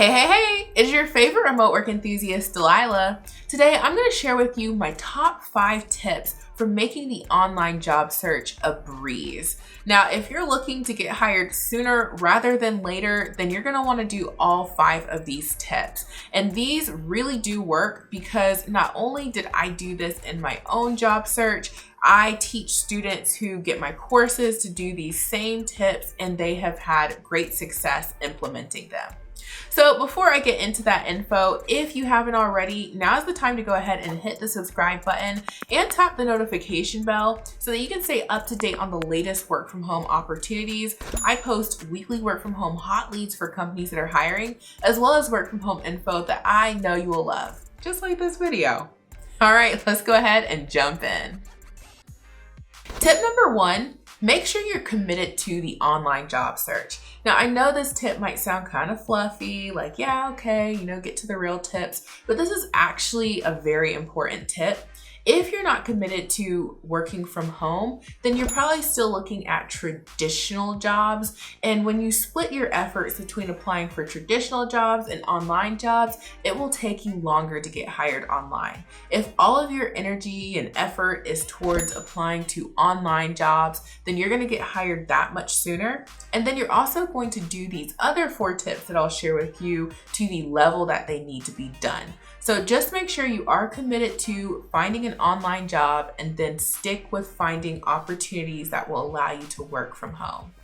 Hey, it's your favorite remote work enthusiast, Delilah. Today, I'm going to share with you my top 5 tips for making the online job search a breeze. Now, if you're looking to get hired sooner rather than later, then you're going to want to do all 5 of these tips. And these really do work because not only did I do this in my own job search, I teach students who get my courses to do these same tips, and they have had great success implementing them. So before I get into that info, if you haven't already, now's the time to go ahead and hit the subscribe button and tap the notification bell so that you can stay up to date on the latest work from home opportunities. I post weekly work from home hot leads for companies that are hiring, as well as work from home info that I know you will love, just like this video. All right, let's go ahead and jump in. Tip number 1, make sure you're committed to the online job search. Now, I know this tip might sound kind of fluffy, like, yeah, okay, get to the real tips, but this is actually a very important tip. If you're not committed to working from home, then you're probably still looking at traditional jobs. And when you split your efforts between applying for traditional jobs and online jobs, it will take you longer to get hired online. If all of your energy and effort is towards applying to online jobs, then you're going to get hired that much sooner. And then you're also going to do these other 4 tips that I'll share with you to the level that they need to be done. So just make sure you are committed to finding an online job and then stick with finding opportunities that will allow you to work from home.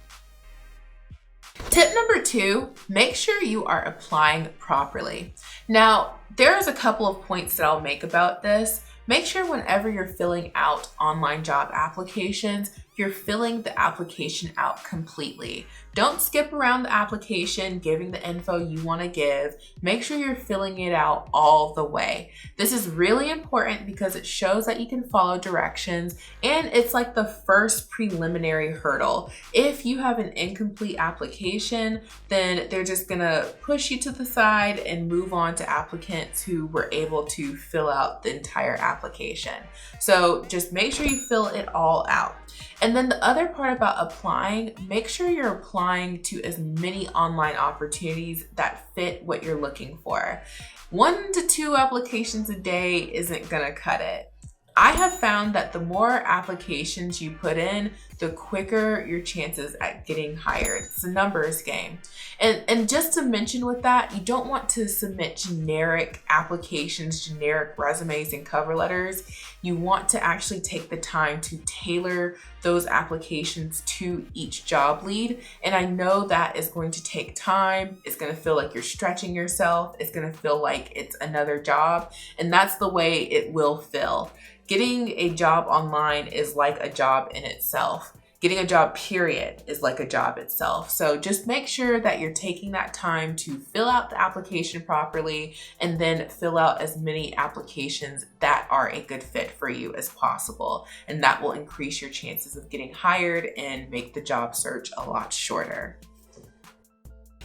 Tip number 2, make sure you are applying properly. Now, there's a couple of points that I'll make about this. Make sure whenever you're filling out online job applications, you're filling the application out completely. Don't skip around the application, giving the info you want to give. Make sure you're filling it out all the way. This is really important because it shows that you can follow directions, and it's like the first preliminary hurdle. If you have an incomplete application, then they're just gonna push you to the side and move on to applicants who were able to fill out the entire application. So just make sure you fill it all out. And then the other part about applying, make sure you're applying to as many online opportunities that fit what you're looking for. 1 to 2 applications a day isn't gonna cut it. I have found that the more applications you put in, the quicker your chances at getting hired. It's a numbers game. And just to mention with that, you don't want to submit generic applications, generic resumes and cover letters. You want to actually take the time to tailor those applications to each job lead. And I know that is going to take time. It's going to feel like you're stretching yourself. It's going to feel like it's another job. And that's the way it will feel. Getting a job online is like a job in itself. Getting a job, period, is like a job itself. So just make sure that you're taking that time to fill out the application properly and then fill out as many applications that are a good fit for you as possible. And that will increase your chances of getting hired and make the job search a lot shorter.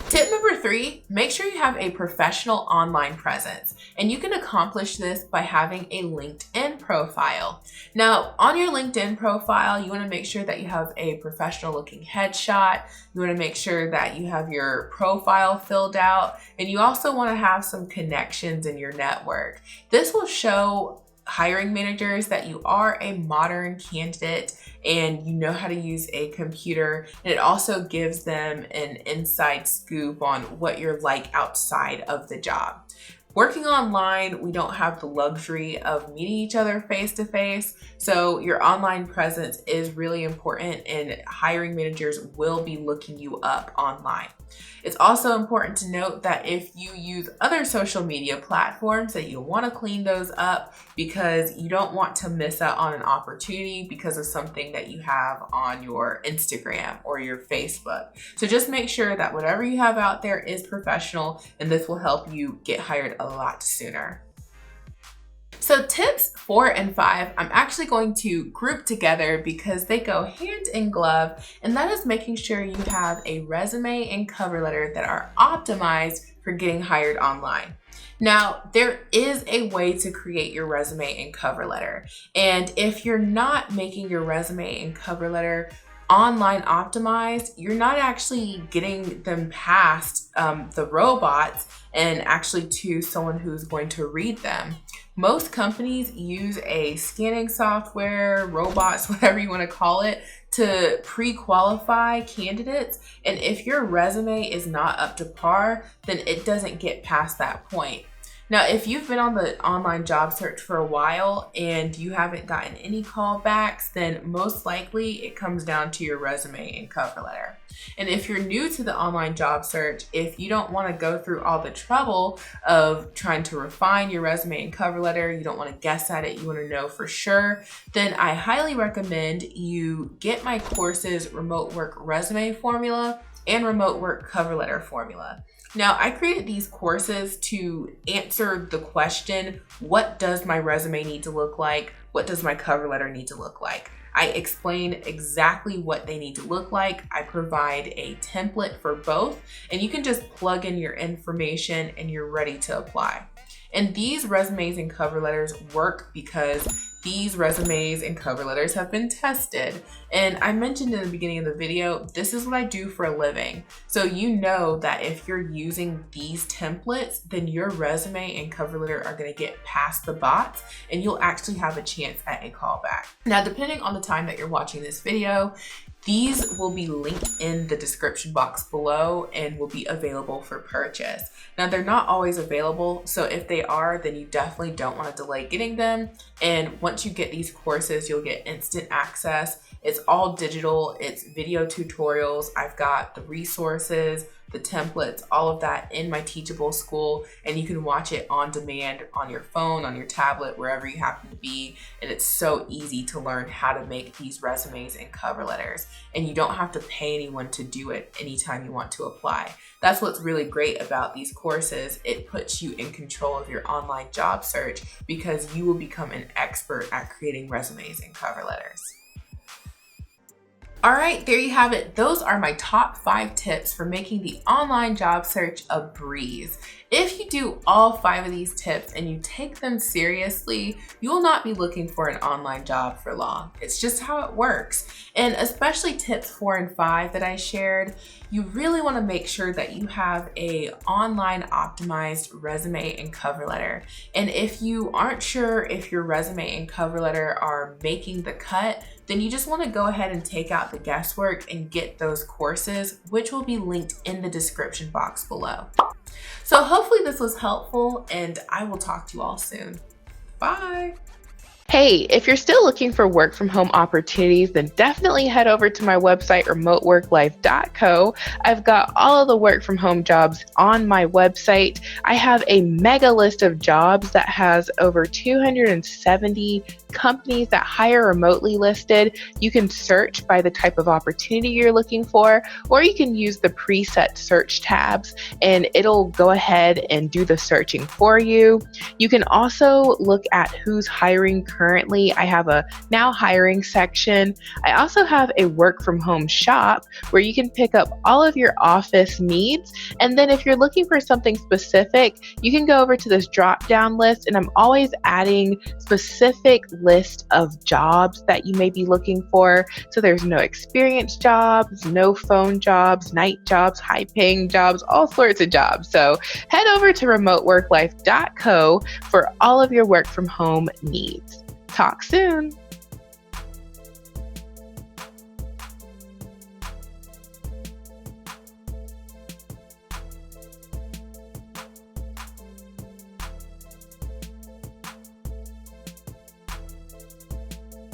Tip number 3, make sure you have a professional online presence, and you can accomplish this by having a LinkedIn profile. Now, on your LinkedIn profile, you want to make sure that you have a professional looking headshot. You want to make sure that you have your profile filled out, and you also want to have some connections in your network. This will show hiring managers that you are a modern candidate and you know how to use a computer, and it also gives them an inside scoop on what you're like outside of the job. Working online, we don't have the luxury of meeting each other face to face, so your online presence is really important, and hiring managers will be looking you up online. It's also important to note that if you use other social media platforms, that you'll want to clean those up because you don't want to miss out on an opportunity because of something that you have on your Instagram or your Facebook. So just make sure that whatever you have out there is professional, and this will help you get hired a lot sooner. So tips 4 and 5, I'm actually going to group together because they go hand in glove, and that is making sure you have a resume and cover letter that are optimized for getting hired online. Now, there is a way to create your resume and cover letter, and if you're not making your resume and cover letter online optimized, you're not actually getting them past the robots and actually to someone who's going to read them. Most companies use a scanning software, robots, whatever you want to call it, to pre-qualify candidates. And if your resume is not up to par, then it doesn't get past that point. Now, if you've been on the online job search for a while and you haven't gotten any callbacks, then most likely it comes down to your resume and cover letter. And if you're new to the online job search, if you don't want to go through all the trouble of trying to refine your resume and cover letter, you don't want to guess at it, you want to know for sure, then I highly recommend you get my courses Remote Work Resume Formula and Remote Work Cover Letter Formula. Now, I created these courses to answer the question, what does my resume need to look like? What does my cover letter need to look like? I explain exactly what they need to look like. I provide a template for both, and you can just plug in your information and you're ready to apply. And these resumes and cover letters work because these resumes and cover letters have been tested. And I mentioned in the beginning of the video, this is what I do for a living. So you know that if you're using these templates, then your resume and cover letter are gonna get past the bots and you'll actually have a chance at a callback. Now, depending on the time that you're watching this video, these will be linked in the description box below and will be available for purchase. Now, they're not always available, so if they are, then you definitely don't want to delay getting them. And once you get these courses, you'll get instant access. It's all digital, it's video tutorials. I've got the resources, the templates, all of that in my Teachable School, and you can watch it on demand on your phone, on your tablet, wherever you happen to be. And it's so easy to learn how to make these resumes and cover letters, and you don't have to pay anyone to do it anytime you want to apply. That's what's really great about these courses. It puts you in control of your online job search because you will become an expert at creating resumes and cover letters. All right, there you have it. Those are my top 5 tips for making the online job search a breeze. If you do all 5 of these tips and you take them seriously, you will not be looking for an online job for long. It's just how it works. And especially tips 4 and 5 that I shared, you really want to make sure that you have a online optimized resume and cover letter. And if you aren't sure if your resume and cover letter are making the cut, then you just want to go ahead and take out the guesswork and get those courses, which will be linked in the description box below. So hopefully this was helpful, and I will talk to you all soon. Bye. Hey, if you're still looking for work from home opportunities, then definitely head over to my website, remoteworklife.co. I've got all of the work from home jobs on my website. I have a mega list of jobs that has over 270 companies that hire remotely listed. You can search by the type of opportunity you're looking for, or you can use the preset search tabs and it'll go ahead and do the searching for you. You can also look at who's hiring currently. I have a now hiring section. I also have a work from home shop where you can pick up all of your office needs. And then if you're looking for something specific, you can go over to this drop down list, and I'm always adding specific list of jobs that you may be looking for. So there's no experience jobs, no phone jobs, night jobs, high paying jobs, all sorts of jobs. So head over to remoteworklife.co for all of your work from home needs. Talk soon.